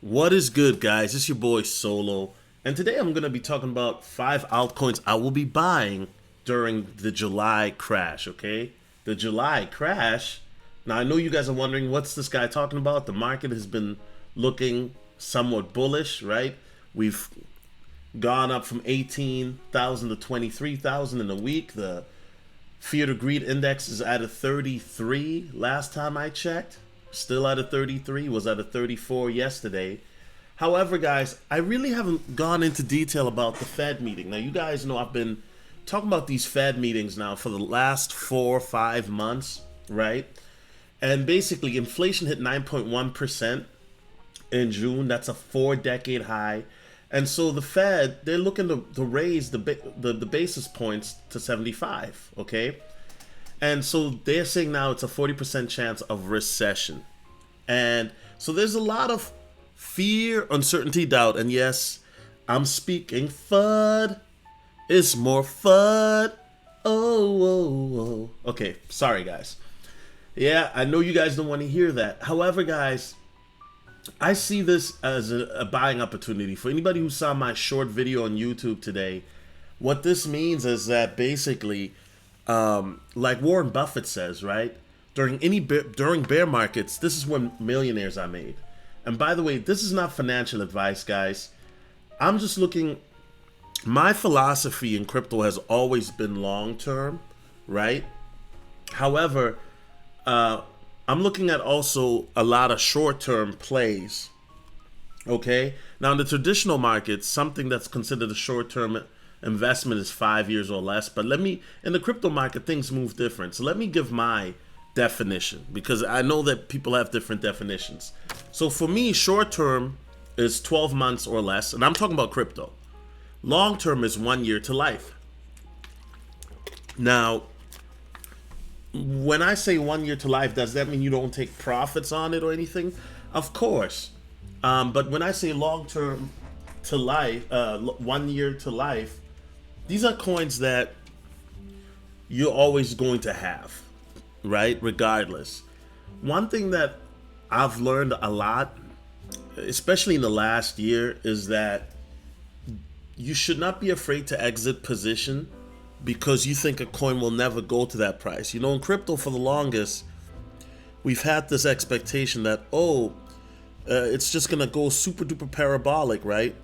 What is good, guys? It's your boy Solo, and today I'm going to be talking about 5 altcoins I will be buying during the July crash, okay? The July crash. Now, I know you guys are wondering, what's this guy talking about? The market has been looking somewhat bullish, right? We've gone up from 18,000 to 23,000 in a week. The Fear to Greed index is at a 33 last time I checked. Still at a 33, was at a 34 yesterday. However, guys, I really haven't gone into detail about the Fed meeting. Now, you guys know I've been talking about these Fed meetings now for the last 4 or 5 months, right? And basically, inflation hit 9.1% in June. That's a 4-decade high. And so the Fed, they're looking to raise the basis points to 75, okay? And so they're saying now it's a 40% chance of recession. And so there's a lot of fear, uncertainty, doubt. And yes, I'm speaking FUD. It's more FUD. Oh. Okay, sorry, guys. Yeah, I know you guys don't want to hear that. However, guys, I see this as a buying opportunity. For anybody who saw my short video on YouTube today, what this means is that basically, like Warren Buffett says, right? During bear markets, this is when millionaires are made. And by the way, this is not financial advice, guys. I'm just looking. My philosophy in crypto has always been long term, right? However, I'm looking at also a lot of short term plays. Okay, now in the traditional markets, something that's considered a short term investment is 5 years or less. But in the crypto market, things move different. So let me give my definition, because I know that people have different definitions. So for me, short term is 12 months or less, and I'm talking about crypto. Long term is 1 year to life. Now, when I say 1 year to life, does that mean you don't take profits on it or anything? Of course. But when I say long term to life, 1 year to life, these are coins that you're always going to have, right? Regardless. One thing that I've learned a lot, especially in the last year, is that you should not be afraid to exit position because you think a coin will never go to that price. You know, in crypto for the longest, we've had this expectation that, it's just going to go super duper parabolic, right?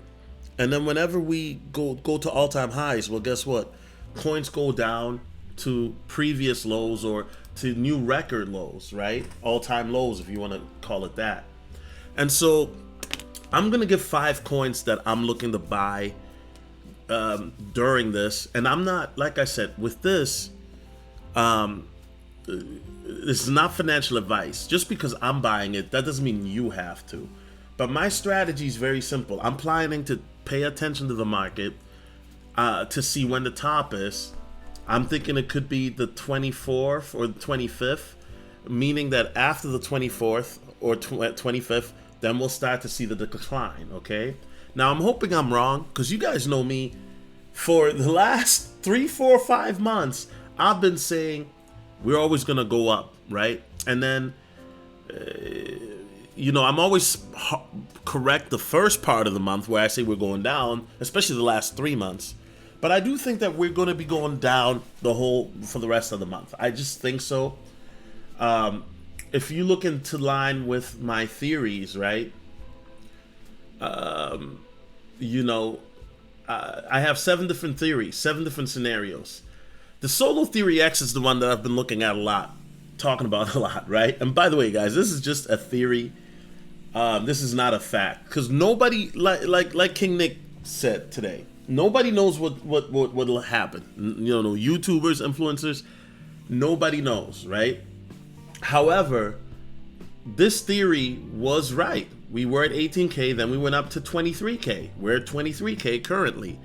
And then whenever we go to all-time highs, well, guess what? Coins go down to previous lows or to new record lows, right? All-time lows, if you want to call it that. And so I'm going to give 5 coins that I'm looking to buy during this. And I'm not, like I said, with this, this is not financial advice. Just because I'm buying it, that doesn't mean you have to. But my strategy is very simple. I'm planning to pay attention to the market to see when the top is. I'm thinking it could be the 24th or the 25th, meaning that after the 24th or 25th, then we'll start to see the decline, okay? Now, I'm hoping I'm wrong, because you guys know me. For the last 3, 4, 5 months, I've been saying we're always going to go up, right? And then, I'm always correct the first part of the month where I say we're going down, especially the last 3 months. But I do think that we're going to be going down for the rest of the month. I just think so. If you look into line with my theories, right? I have 7 different theories, 7 different scenarios. The Solo Theory X is the one that I've been looking at a lot, talking about a lot, right? And by the way, guys, this is just a theory. This is not a fact, because nobody, like King Nick said today, nobody knows what will happen. No YouTubers, influencers, nobody knows, right? However, this theory was right. We were at 18K, then we went up to 23K. We're at 23K currently.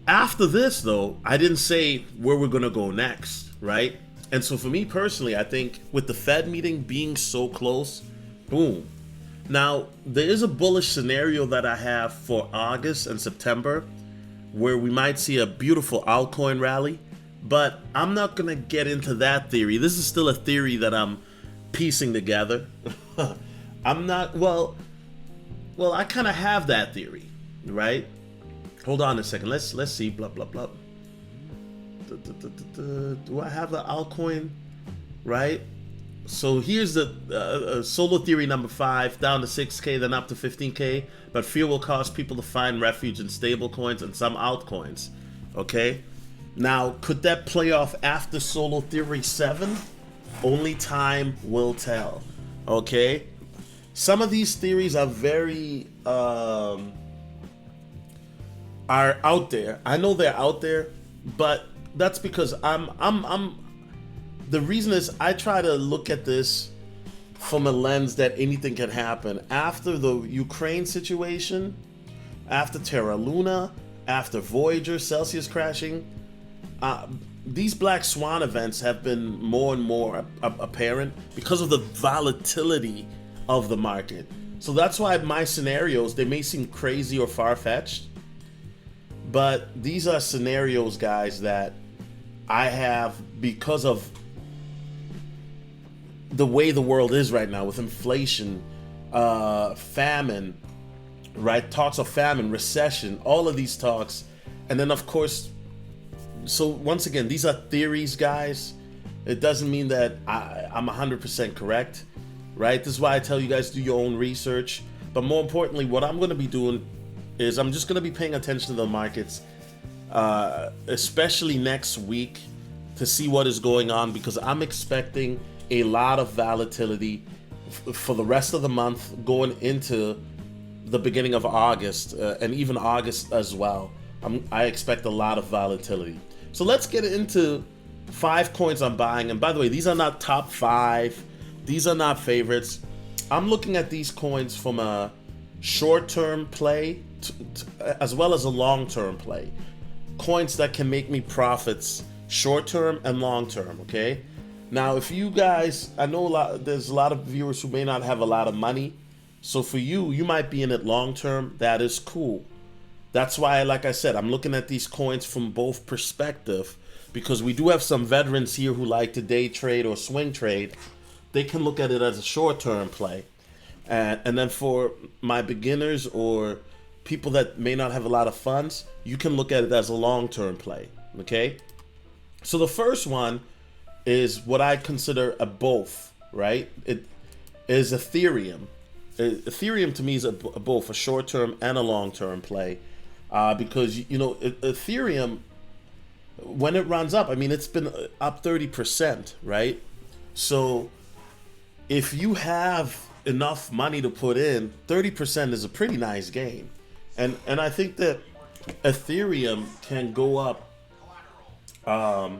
After this, though, I didn't say where we're going to go next, right? And so for me personally, I think with the Fed meeting being so close, boom. Now, there is a bullish scenario that I have for August and September where we might see a beautiful altcoin rally, but I'm not going to get into that theory. This is still a theory that I'm piecing together. I'm not, well, Well, I kind of have that theory, right? Hold on a second. Let's see. Blah blah blah. Do I have the altcoin? Right. So here's the solo theory number 5, down to 6K, then up to 15K. But fear will cause people to find refuge in stable coins and some altcoins. Okay. Now, could that play off after solo theory 7? Only time will tell. Okay. Some of these theories are very are out there. I know they're out there, but that's because the reason is I try to look at this from a lens that anything can happen. After the Ukraine situation, after Terra Luna, after Voyager, Celsius crashing, these black swan events have been more and more apparent because of the volatility of the market. So that's why my scenarios, they may seem crazy or far-fetched, but these are scenarios, guys, that I have because of the way the world is right now with inflation, famine, right? Talks of famine, recession, all of these talks. And then, of course, so once again, these are theories, guys. It doesn't mean that I'm 100% correct, right? This is why I tell you guys, do your own research. But more importantly, what I'm going to be doing is I'm just going to be paying attention to the markets, especially next week, to see what is going on, because I'm expecting a lot of volatility for the rest of the month going into the beginning of August, and even August as well. I expect a lot of volatility. So let's get into 5 coins I'm buying. And by the way, these are not top 5. These are not favorites. I'm looking at these coins from a short-term play as well as a long-term play. Coins that can make me profits short-term and long-term, okay? Now, if you guys, I know there's a lot of viewers who may not have a lot of money. So for you, you might be in it long-term. That is cool. That's why, like I said, I'm looking at these coins from both perspectives, because we do have some veterans here who like to day trade or swing trade. They can look at it as a short-term play. And then for my beginners or people that may not have a lot of funds, you can look at it as a long-term play, okay? So the first one is what I consider a both, right? It is Ethereum. Ethereum to me is both a short-term and a long-term play, because, you know, Ethereum, when it runs up, I mean, it's been up 30%, right? So if you have enough money to put in, 30% is a pretty nice gain. And I think that Ethereum can go up a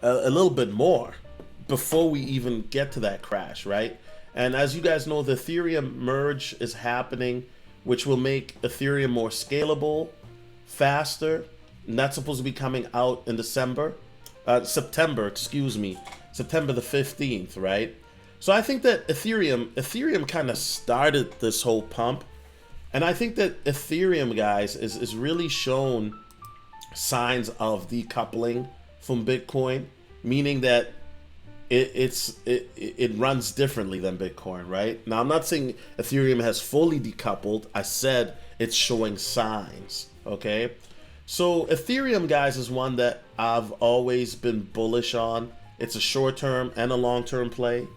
little bit more before we even get to that crash, right? And as you guys know, the Ethereum merge is happening, which will make Ethereum more scalable, faster, and that's supposed to be coming out in September the 15th, right? So I think that Ethereum kind of started this whole pump, and I think that Ethereum, guys, is really shown signs of decoupling from Bitcoin, meaning that it runs differently than Bitcoin, right? Now, I'm not saying Ethereum has fully decoupled. I said it's showing signs, okay? So Ethereum, guys, is one that I've always been bullish on. It's a short-term and a long-term play.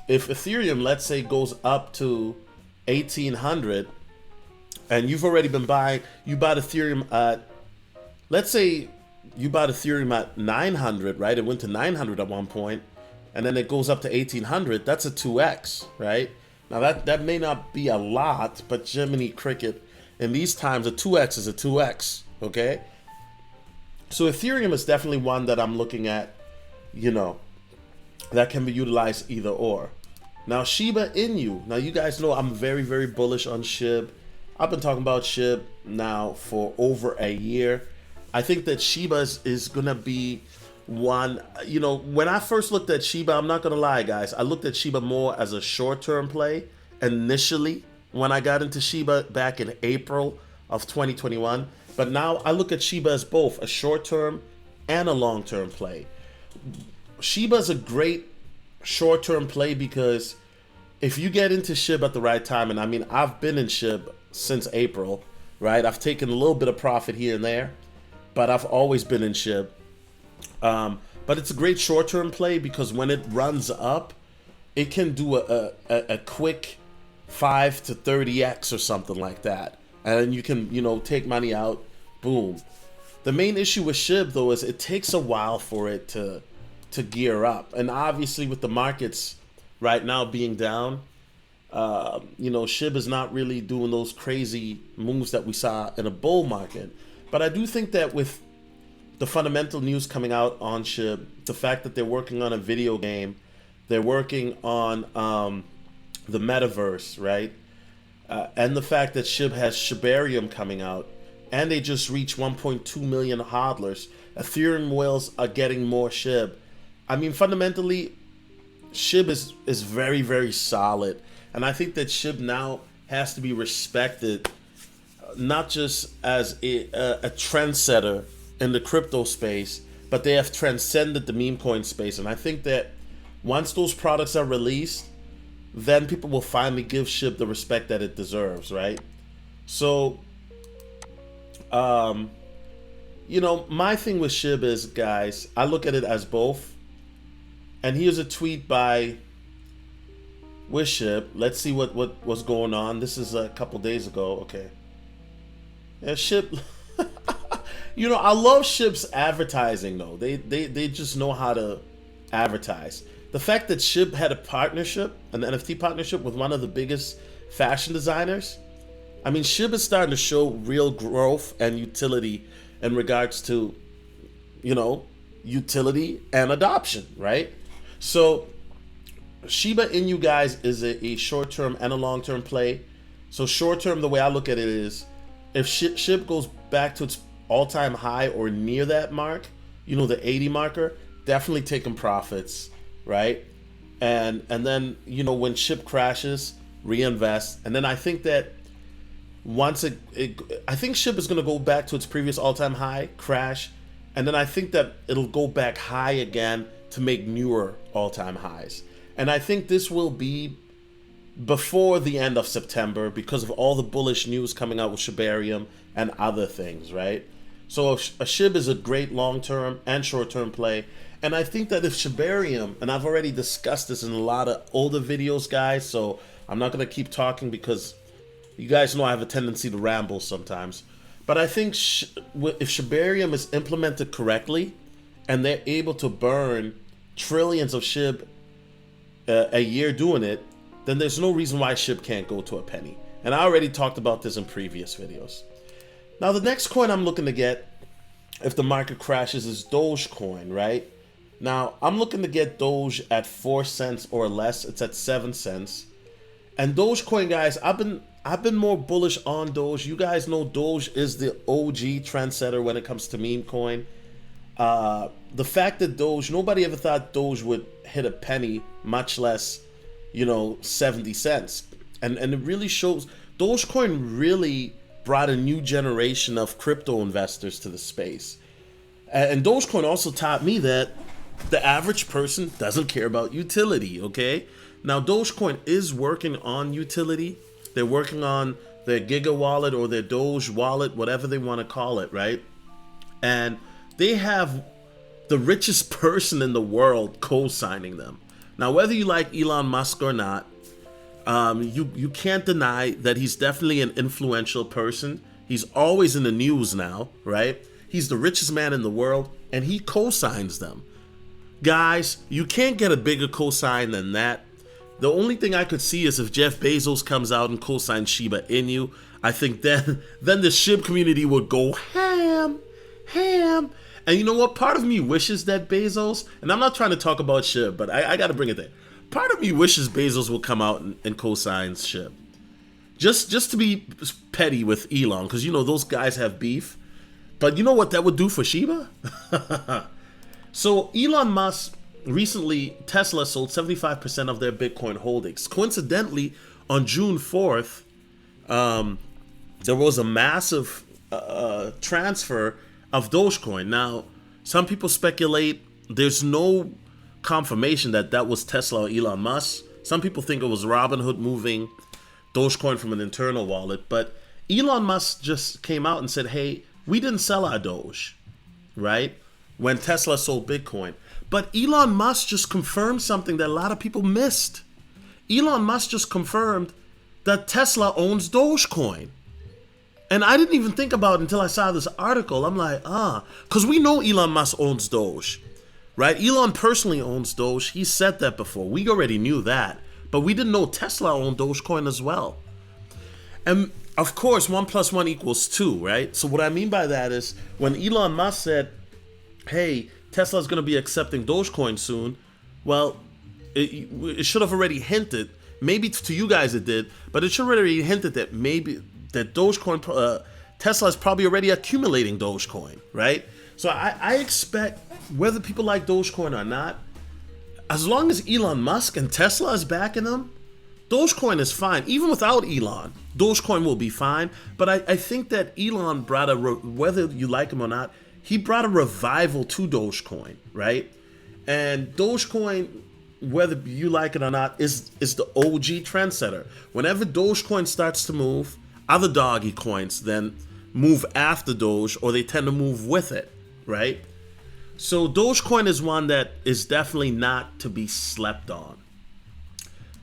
If Ethereum, let's say, goes up to 1,800, and you've already been buying, you bought Ethereum at, let's say, you bought Ethereum at 900, right? It went to 900 at one point, and then it goes up to 1,800. That's a 2x, right? Now that may not be a lot, but Jiminy Cricket, in these times, a 2x is a 2x, okay? So Ethereum is definitely one that I'm looking at, you know, that can be utilized either or. Now Shiba Inu. Now you guys know I'm very, very bullish on SHIB. I've been talking about SHIB now for over a year. I think that Shiba is going to be one, you know, when I first looked at Shiba, I'm not going to lie, guys, I looked at Shiba more as a short-term play initially when I got into Shiba back in April of 2021. But now I look at Shiba as both a short-term and a long-term play. Shiba is a great short-term play because if you get into SHIB at the right time, and I mean, I've been in SHIB since April, right? I've taken a little bit of profit here and there, but I've always been in SHIB. But it's a great short-term play because when it runs up, it can do a quick 5 to 30x or something like that. And you can, take money out, boom. The main issue with SHIB, though, is it takes a while for it to gear up. And obviously with the markets right now being down, SHIB is not really doing those crazy moves that we saw in a bull market. But I do think that with the fundamental news coming out on SHIB, the fact that they're working on a video game, they're working on the metaverse, right? And the fact that SHIB has Shibarium coming out, and they just reached 1.2 million hodlers. Ethereum whales are getting more SHIB. I mean, fundamentally, SHIB is very, very solid. And I think that SHIB now has to be respected, not just as a trendsetter in the crypto space, but they have transcended the meme coin space. And I think that once those products are released, then people will finally give SHIB the respect that it deserves, right? So, my thing with SHIB is, guys, I look at it as both. And here's a tweet by with SHIB. Let's see what was going on. This is a couple days ago. Okay. Yeah, SHIB. I love SHIB's advertising, though. They just know how to advertise. The fact that SHIB had a partnership, an NFT partnership with one of the biggest fashion designers. I mean, SHIB is starting to show real growth and utility in regards to, utility and adoption, right? So Shiba Inu, guys, is a short-term and a long-term play. So short-term, the way I look at it is, if SHIB goes back to its all-time high or near that mark, the 80 marker, definitely taking profits, right? And then, when SHIB crashes, reinvest. And then I think that once I think SHIB is going to go back to its previous all-time high, crash, and then I think that it'll go back high again to make newer all-time highs. And I think this will be before the end of September because of all the bullish news coming out with Shibarium and other things, right? So a SHIB is a great long-term and short-term play. And I think that if Shibarium, and I've already discussed this in a lot of older videos, guys, so I'm not going to keep talking because you guys know I have a tendency to ramble sometimes. But I think if Shibarium is implemented correctly and they're able to burn trillions of SHIB a year doing it, then there's no reason why SHIB can't go to a penny. And I already talked about this in previous videos. Now, the next coin I'm looking to get, if the market crashes, is Dogecoin, right? Now, I'm looking to get Doge at 4 cents or less. It's at 7 cents. And Dogecoin, guys, I've been more bullish on Doge. You guys know Doge is the OG trendsetter when it comes to meme coin. The fact that Doge, nobody ever thought Doge would hit a penny, much less, 70 cents. And it really shows, Dogecoin really brought a new generation of crypto investors to the space. And Dogecoin also taught me that the average person doesn't care about utility, okay? Now, Dogecoin is working on utility. They're working on their Giga wallet or their Doge wallet, whatever they want to call it, right? And they have the richest person in the world co-signing them. Now, whether you like Elon Musk or not, you can't deny that he's definitely an influential person. He's always in the news now, right? He's the richest man in the world, and he co-signs them. Guys, you can't get a bigger co-sign than that. The only thing I could see is if Jeff Bezos comes out and co-signs Shiba Inu. I think then the SHIB community would go ham. And you know what? Part of me wishes that Bezos, and I'm not trying to talk about SHIB, but I got to bring it there. Part of me wishes Bezos will come out and co-sign SHIB. Just to be petty with Elon, because, those guys have beef. But you know what that would do for Shiba? So Elon Musk, recently, Tesla sold 75% of their Bitcoin holdings. Coincidentally, on June 4th, there was a massive transfer of Dogecoin. Now, some people speculate there's no confirmation that was Tesla or Elon Musk. Some people think it was Robinhood moving Dogecoin from an internal wallet, but Elon Musk just came out and said, hey, we didn't sell our Doge, right? When Tesla sold Bitcoin. But Elon Musk just confirmed something that a lot of people missed. Elon Musk just confirmed that Tesla owns Dogecoin. And I didn't even think about it until I saw this article. I'm like, because we know Elon Musk owns Doge, right? Elon personally owns Doge. He said that before. We already knew that. But we didn't know Tesla owned Dogecoin as well. And of course, 1 + 1 = 2, right? So what I mean by that is when Elon Musk said, hey, Tesla's going to be accepting Dogecoin soon, well, it should have already hinted, maybe to you guys it did, but it should have already hinted that maybe that Dogecoin, Tesla is probably already accumulating Dogecoin, right? So I expect, whether people like Dogecoin or not, as long as Elon Musk and Tesla is backing them, Dogecoin is fine. Even without Elon, Dogecoin will be fine. But I think that Elon brought whether you like him or not, he brought a revival to Dogecoin, right? And Dogecoin, whether you like it or not, is the OG trendsetter. Whenever Dogecoin starts to move, other doggy coins then move after Doge, or they tend to move with it, right? So Dogecoin is one that is definitely not to be slept on.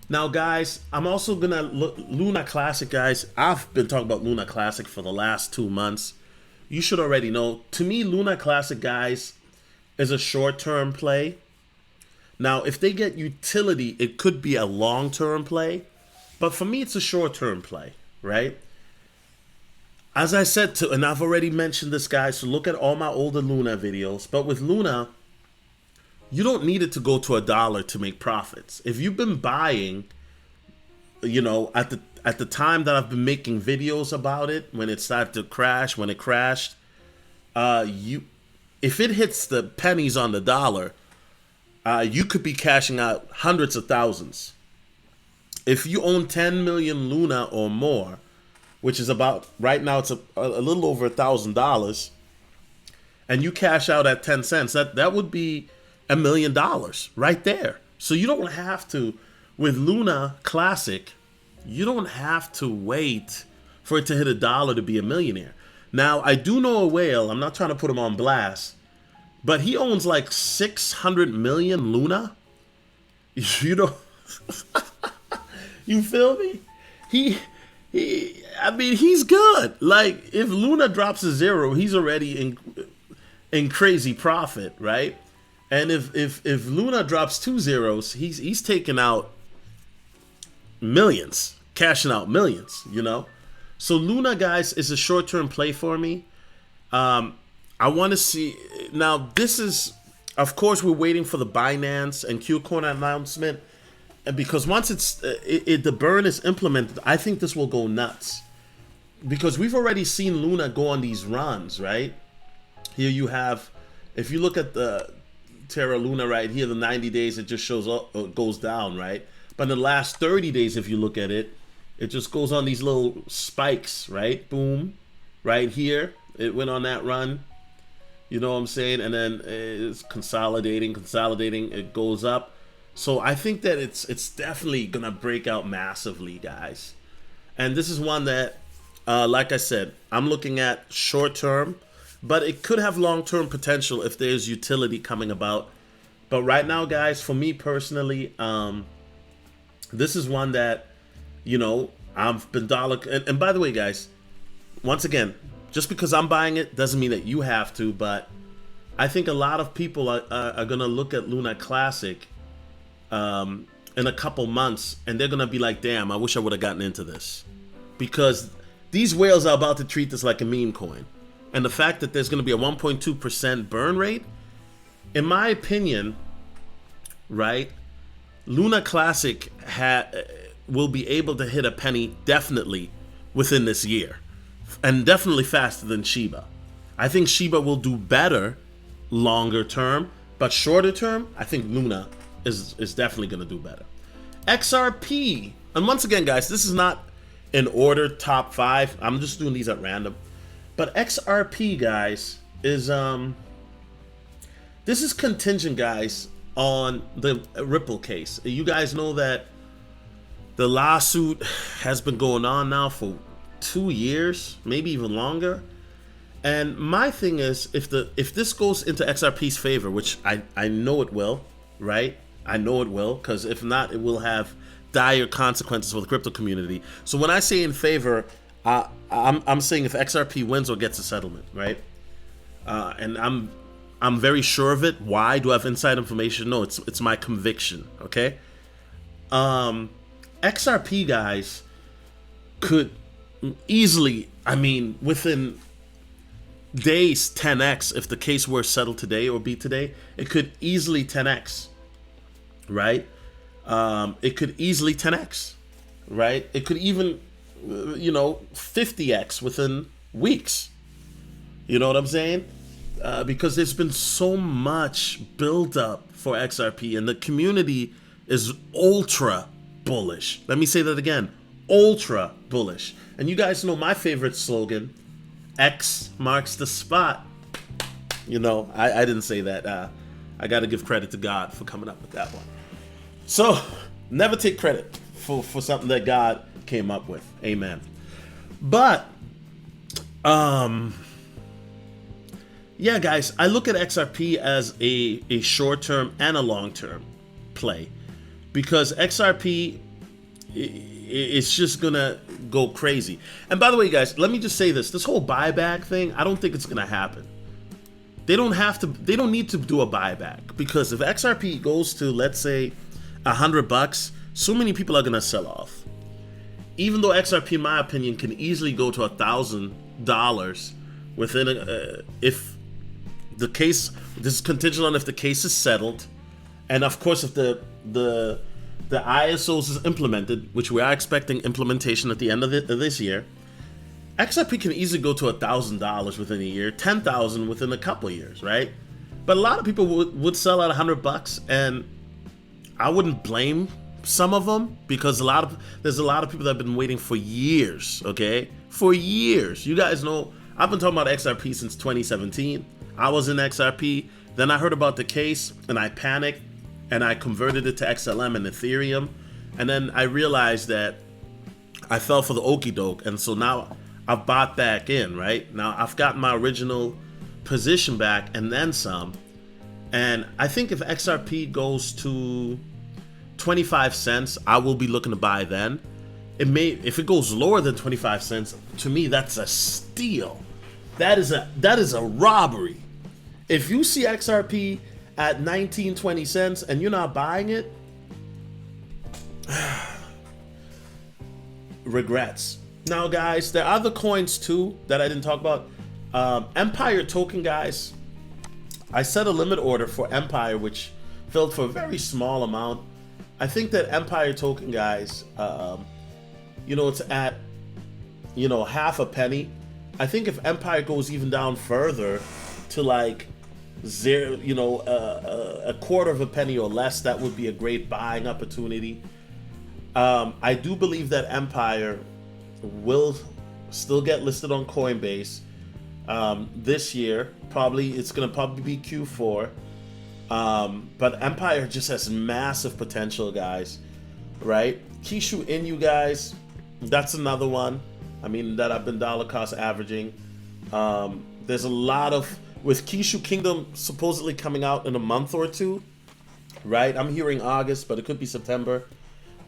Now, guys, I'm also gonna look Luna Classic, guys. I've been talking about Luna Classic for the last 2 months. You should already know. To me, Luna Classic, guys, is a short-term play. Now, if they get utility, it could be a long-term play. But for me, it's a short-term play, right? As I said, and I've already mentioned this, guys, so look at all my older Luna videos. But with Luna, you don't need it to go to $1 to make profits. If you've been buying, you know, at the time that I've been making videos about it, when it started to crash, when it crashed, if it hits the pennies on the dollar, you could be cashing out hundreds of thousands. If you own 10 million Luna or more, which is about, right now it's a little over $1,000, and you cash out at 10 cents, that would be $1 million right there. So you don't have to, with Luna Classic, you don't have to wait for it to hit $1 to be a millionaire. Now, I do know a whale, I'm not trying to put him on blast, but he owns like 600 million Luna. You know, you feel me? I mean, he's good. Like, if Luna drops a 0, he's already in crazy profit, right? And if Luna drops 2 zeros, he's taking out millions, cashing out millions, you know? So Luna, guys, is a short-term play for me. I want to see, now this is, of course, we're waiting for the Binance and Qcoin announcement, because once the burn is implemented, I think this will go nuts. Because we've already seen Luna go on these runs, right? Here you have, if you look at the Terra Luna right here, the 90 days, it just shows up, it goes down, right? But in the last 30 days, if you look at it, it just goes on these little spikes, right? Boom, right here, it went on that run. You know what I'm saying? And then it's consolidating, it goes up. So I think that it's definitely gonna break out massively, guys. And this is one that, like I said, I'm looking at short term, but it could have long term potential if there's utility coming about. But right now, guys, for me personally, this is one that, you know, I've been and by the way, guys, once again, just because I'm buying it doesn't mean that you have to, but I think a lot of people are gonna look at Luna Classic in a couple months, and they're gonna be like, damn, I wish I would have gotten into this. Because these whales are about to treat this like a meme coin. And the fact that there's gonna be a 1.2% burn rate, in my opinion, right, Luna Classic will be able to hit a penny definitely within this year. And definitely faster than Shiba. I think Shiba will do better longer term, but shorter term, I think Luna is definitely going to do better. XRP, and once again, guys, this is not in order top 5. I'm just doing these at random. But XRP, guys, is this is contingent, guys, on the Ripple case. You guys know that The lawsuit has been going on now for 2 years, maybe even longer. And my thing is, if this goes into XRP's favor, which I know it will, right? I know it will, because if not, it will have dire consequences for the crypto community. So when I say in favor, I'm saying if XRP wins or gets a settlement, right? And I'm very sure of it. Why do I have inside information? No, it's my conviction. Okay. XRP guys could easily, I mean, within days 10x if the case were settled today or be today. It could easily 10x, right? It could easily 10x, right? It could even 50x within weeks. You know what I'm saying? Because there's been so much buildup for XRP, and the community is ultra bullish. Let me say that again, ultra bullish. And you guys know my favorite slogan, X marks the spot. You know, I didn't say that. I got to give credit to God for coming up with that one. So never take credit for something that God came up with. Amen. But yeah, guys, I look at XRP as a short-term and a long-term play, because XRP is just gonna go crazy. And by the way, guys, let me just say this whole buyback thing, I don't think it's gonna happen. They don't need to do a buyback, because if XRP goes to, let's say, $100, so many people are gonna sell off. Even though XRP, in my opinion, can easily go to $1,000 within if the case, this is contingent on if the case is settled, and of course if the ISOs is implemented, which we are expecting implementation at the end of this year. XRP can easily go to $1,000 within a year, 10,000 within a couple of years, right? But a lot of people would sell at $100, and I wouldn't blame some of them, because there's a lot of people that have been waiting for years, okay? For years. You guys know, I've been talking about XRP since 2017. I was in XRP, then I heard about the case, and I panicked, and I converted it to XLM and Ethereum, and then I realized that I fell for the okie doke, and so now I've bought back in, right? Now I've got my original position back and then some, and I think if XRP goes to 25 cents, I will be looking to buy then. If it goes lower than 25 cents, to me that's a steal. That is a robbery. If you see XRP at 19, 20 cents and you're not buying it, regrets. Now, guys, there are other coins too that I didn't talk about. Empire token, guys. I set a limit order for Empire, which filled for a very small amount. I think that Empire token, guys, it's at, half a penny. I think if Empire goes even down further to like zero, a quarter of a penny or less, that would be a great buying opportunity. I do believe that Empire will still get listed on Coinbase this year. It's gonna probably be Q4. But Empire just has massive potential, guys. Right? Kishu Inu, guys, that's another one. I mean, that I've been dollar cost averaging. There's a lot of, with Kishu Kingdom supposedly coming out in a month or two, right? I'm hearing August, but it could be September.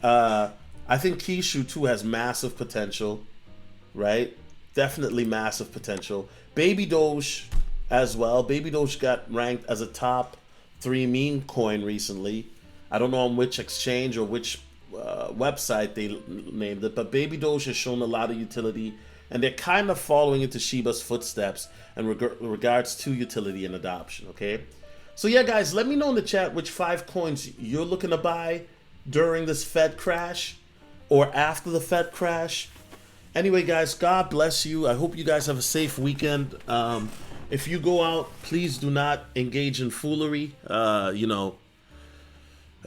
I think Kishu too has massive potential, right? Definitely massive potential. Baby Doge as well. Baby Doge got ranked as a top 3 meme coin recently. I don't know on which exchange or which website they named it, but Baby Doge has shown a lot of utility, and they're kind of following into Shiba's footsteps in regards to utility and adoption, okay? So yeah, guys, let me know in the chat which 5 coins you're looking to buy during this Fed crash or after the Fed crash. Anyway, guys, God bless you. I hope you guys have a safe weekend. If you go out, please do not engage in foolery.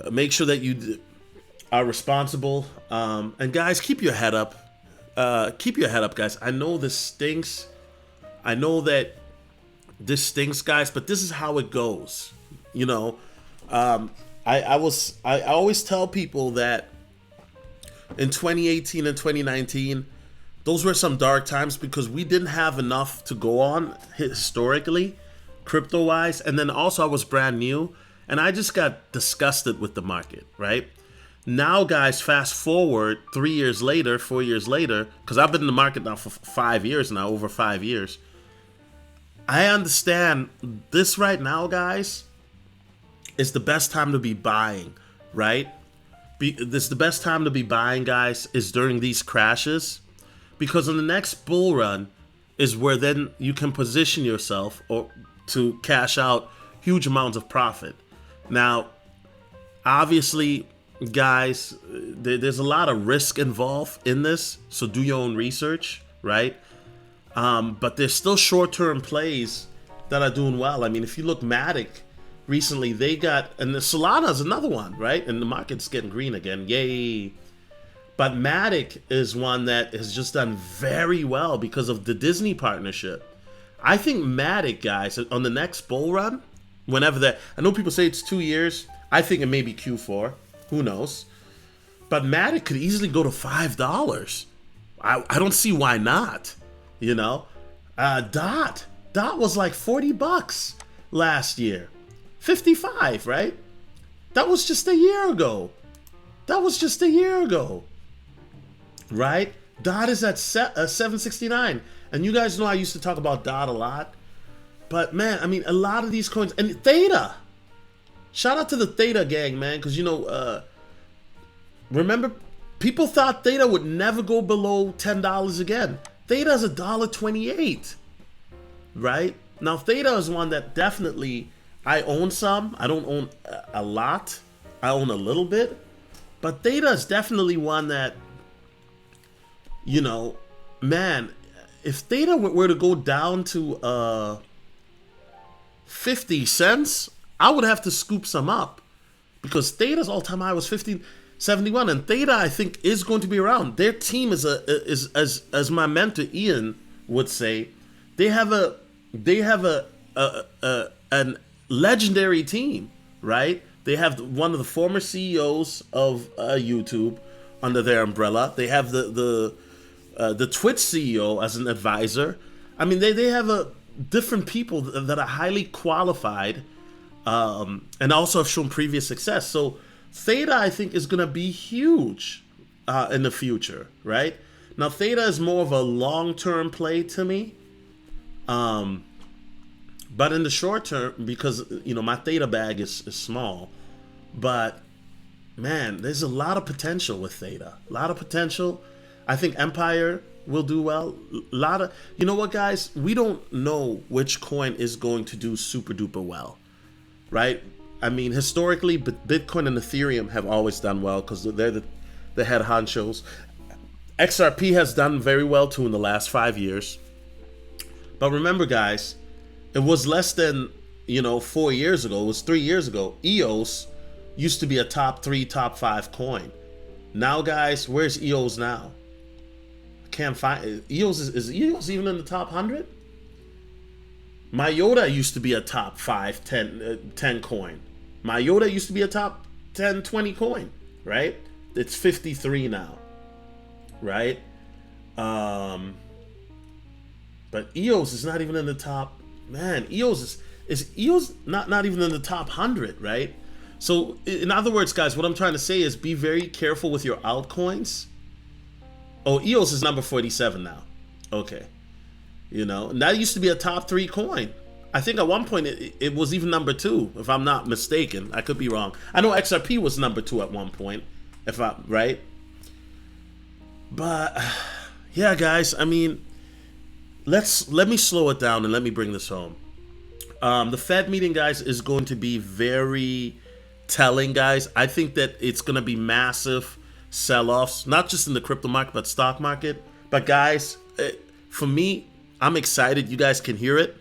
Make sure that you are responsible. And guys, keep your head up. Keep your head up, guys. I know this stinks. I know that this stinks, guys, but this is how it goes. I always tell people that in 2018 and 2019, those were some dark times because we didn't have enough to go on historically, crypto-wise. And then also I was brand new and I just got disgusted with the market, right? Now, guys, fast forward 3 years later, 4 years later, because I've been in the market now for 5 years now, over 5 years. I understand this right now, guys, is the best time to be buying, right? This the best time to be buying, guys, is during these crashes, because in the next bull run is where then you can position yourself or to cash out huge amounts of profit. Now, obviously, guys, there's a lot of risk involved in this, so do your own research, right? But there's still short-term plays that are doing well. I mean, if you look Matic recently, they got, and the Solana's another one, right? And the market's getting green again, yay. But Matic is one that has just done very well because of the Disney partnership. I think Matic, guys, on the next bull run, whenever that, I know people say it's 2 years. I think it may be Q4. Who knows? But Matic could easily go to $5. I don't see why not. You know, Dot was like $40 last year, 55, right? That was just a year ago. Right? Dot is at 769, and you guys know I used to talk about Dot a lot. But man, I mean, a lot of these coins, and Theta. Shout out to the Theta gang, man, because you know, remember, people thought Theta would never go below $10 again. Theta's $1.28, right? Now, Theta is one that definitely I own some. I don't own a lot. I own a little bit. But Theta is definitely one that, you know, man, if Theta were to go down to 50 cents, I would have to scoop some up because Theta's all-time high was 1571, and Theta, I think, is going to be around. Their team is as my mentor Ian would say, they have an legendary team, right? They have one of the former CEOs of YouTube under their umbrella. They have the Twitch CEO as an advisor. I mean, they have different people that are highly qualified, and also have shown previous success. So Theta, I think, is going to be huge in the future, right? Now, Theta is more of a long-term play to me. But in the short term, because, you know, my Theta bag is small, but, man, there's a lot of potential with Theta. A lot of potential. I think Empire will do well. You know what, guys? We don't know which coin is going to do super duper well, right? I mean, historically, Bitcoin and Ethereum have always done well because they're the head honchos. XRP has done very well too in the last 5 years. But remember, guys, it was less than, 4 years ago. It was 3 years ago. EOS used to be a top 3, top 5 coin. Now, guys, where's EOS now? I can't find EOS. Is EOS even in the top 100? Myota used to be a top 5, 10 coin. Myota used to be a top 10, 20 coin, right? It's 53 now, right? But EOS is not even in the top. Man, EOS is EOS not even in the top 100, right? So in other words, guys, what I'm trying to say is be very careful with your altcoins. Oh, EOS is number 47 now. Okay. And that used to be a top 3 coin. I think at one point it was even number 2, if I'm not mistaken. I could be wrong. I know XRP was number 2 at one point, right? But yeah, guys, I mean, let me slow it down and let me bring this home. The Fed meeting, guys, is going to be very telling, guys. I think that it's going to be massive sell-offs, not just in the crypto market, but stock market. But guys, for me, I'm excited. You guys can hear it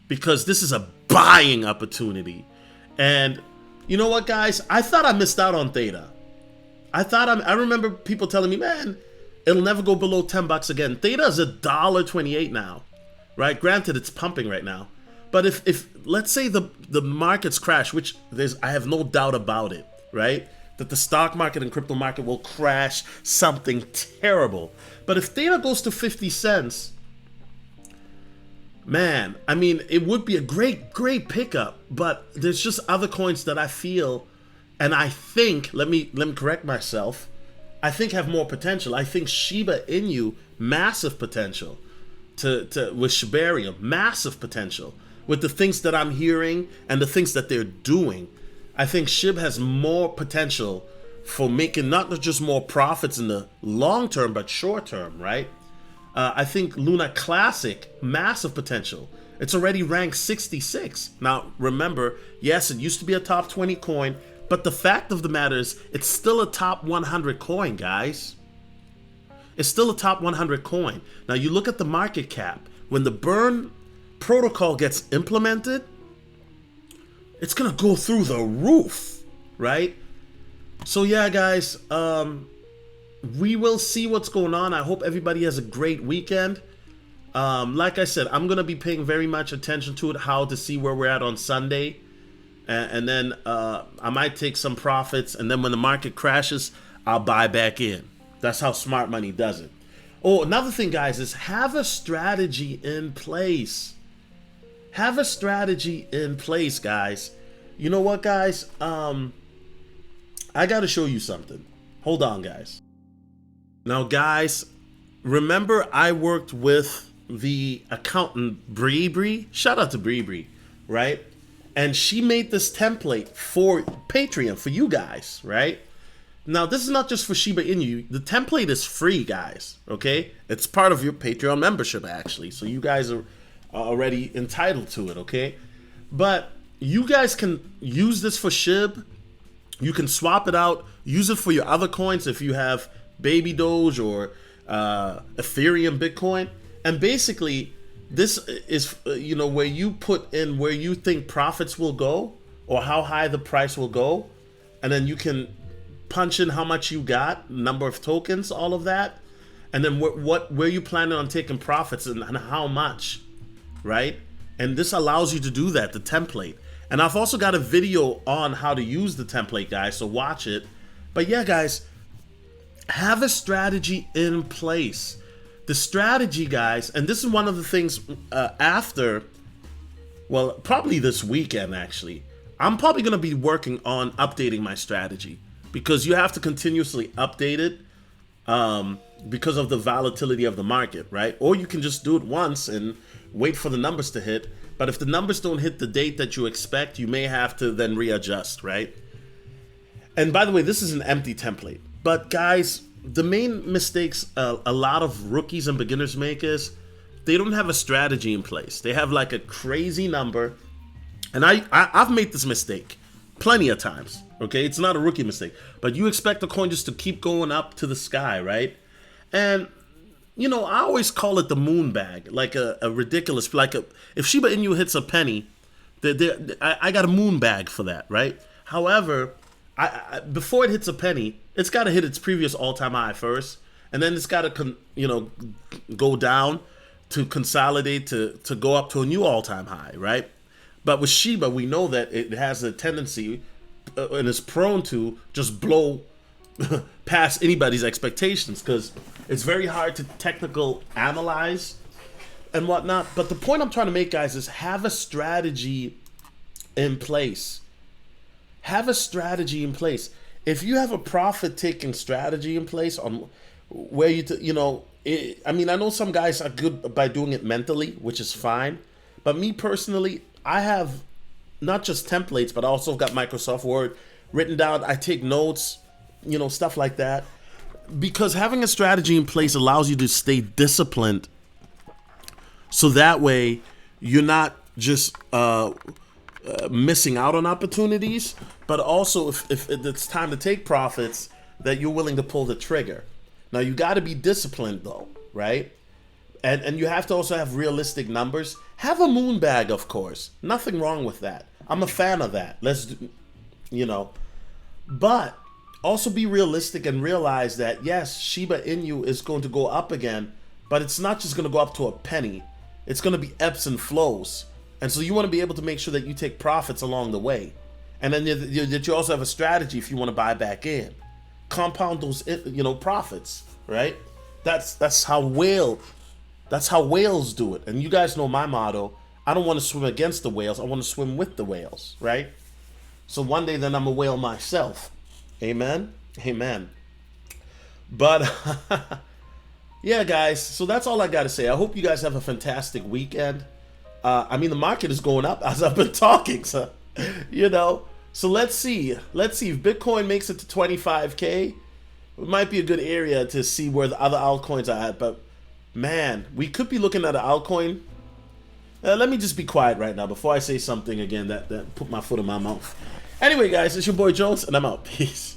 because this is a buying opportunity. And you know what, guys? I thought I missed out on Theta. I remember people telling me, man, it'll never go below $10 again. Theta is $1.28 now, right? Granted, it's pumping right now. But if let's say the markets crash, which I have no doubt about it, right? that the stock market and crypto market will crash something terrible. But if Theta goes to 50 cents, man, I mean, it would be a great pickup. But there's just other coins that I feel, and I think, let me correct myself, I think have more potential. I think Shiba Inu, massive potential. With Shibarium, massive potential. With the things that I'm hearing and the things that they're doing, I think SHIB has more potential for making not just more profits in the long term, but short term, right? I think Luna Classic, massive potential. It's already ranked 66. Now, remember, yes, it used to be a top 20 coin, but the fact of the matter is it's still a top 100 coin, guys. It's still a top 100 coin. Now, you look at the market cap. When the burn protocol gets implemented, it's going to go through the roof, right? So, yeah, guys, we will see what's going on. I hope everybody has a great weekend. Like I said, I'm going to be paying very much attention to it, how to see where we're at on Sunday. And then I might take some profits. And then when the market crashes, I'll buy back in. That's how smart money does it. Oh, another thing, guys, is have a strategy in place. Have a strategy in place, guys. You know what, guys? I got to show you something. Hold on, guys. Now, guys, remember I worked with the accountant Bree. Shout out to Bree, right? And she made this template for Patreon, for you guys, right? Now, this is not just for Shiba Inu. The template is free, guys, okay? It's part of your Patreon membership, actually. So you guys are already entitled to it, okay? But you guys can use this for SHIB. You can swap it out. Use it for your other coins if you have Baby Doge or Ethereum, Bitcoin. And basically, this is, where you put in where you think profits will go or how high the price will go. And then you can punch in how much you got, number of tokens, all of that, and then where you planning on taking profits and how much, right? And this allows you to do that, the template. And I've also got a video on how to use the template, guys, so watch it. But yeah, guys, have a strategy in place. The strategy, guys, and this is one of the things probably this weekend, actually, I'm probably going to be working on updating my strategy. Because you have to continuously update it because of the volatility of the market, right? Or you can just do it once and wait for the numbers to hit. But if the numbers don't hit the date that you expect, you may have to then readjust, right? And by the way, this is an empty template. But guys, the main mistakes a lot of rookies and beginners make is they don't have a strategy in place. They have like a crazy number. And I've made this mistake plenty of times. Okay, it's not a rookie mistake, but you expect the coin just to keep going up to the sky, right? And I always call it the moon bag, like a ridiculous, if Shiba Inu hits a penny, I got a moon bag for that, right? However, before it hits a penny, it's got to hit its previous all-time high first, and then it's got to go down to consolidate to go up to a new all-time high, right? But with Shiba, we know that it has a tendency and is prone to just blow past anybody's expectations because it's very hard to technical analyze and whatnot. But the point I'm trying to make, guys, is have a strategy in place. Have a strategy in place. If you have a profit-taking strategy in place on where I know some guys are good by doing it mentally, which is fine. But me personally, I have not just templates, but I also got Microsoft Word written down. I take notes, stuff like that. Because having a strategy in place allows you to stay disciplined. So that way you're not just missing out on opportunities, but also if it's time to take profits, that you're willing to pull the trigger. Now you got to be disciplined though, right? And you have to also have realistic numbers. Have a moon bag, of course. Nothing wrong with that. I'm a fan of that. But also be realistic and realize that, yes, Shiba Inu is going to go up again, but it's not just going to go up to a penny. It's going to be ebbs and flows. And so you want to be able to make sure that you take profits along the way. and then you also have a strategy if you want to buy back in, compound those profits, right? That's how whales do it. And you guys know my motto: I don't want to swim against the whales, I want to swim with the whales, right? So one day then I'm a whale myself. Amen. Amen. But yeah, guys, so that's all I got to say. I hope you guys have a fantastic weekend. I mean, the market is going up as I've been talking, so so let's see if Bitcoin makes it to 25K. It might be a good area to see where the other altcoins are at. But man, we could be looking at an altcoin. Let me just be quiet right now before I say something again that put my foot in my mouth. Anyway, guys, it's your boy Jones, and I'm out. Peace.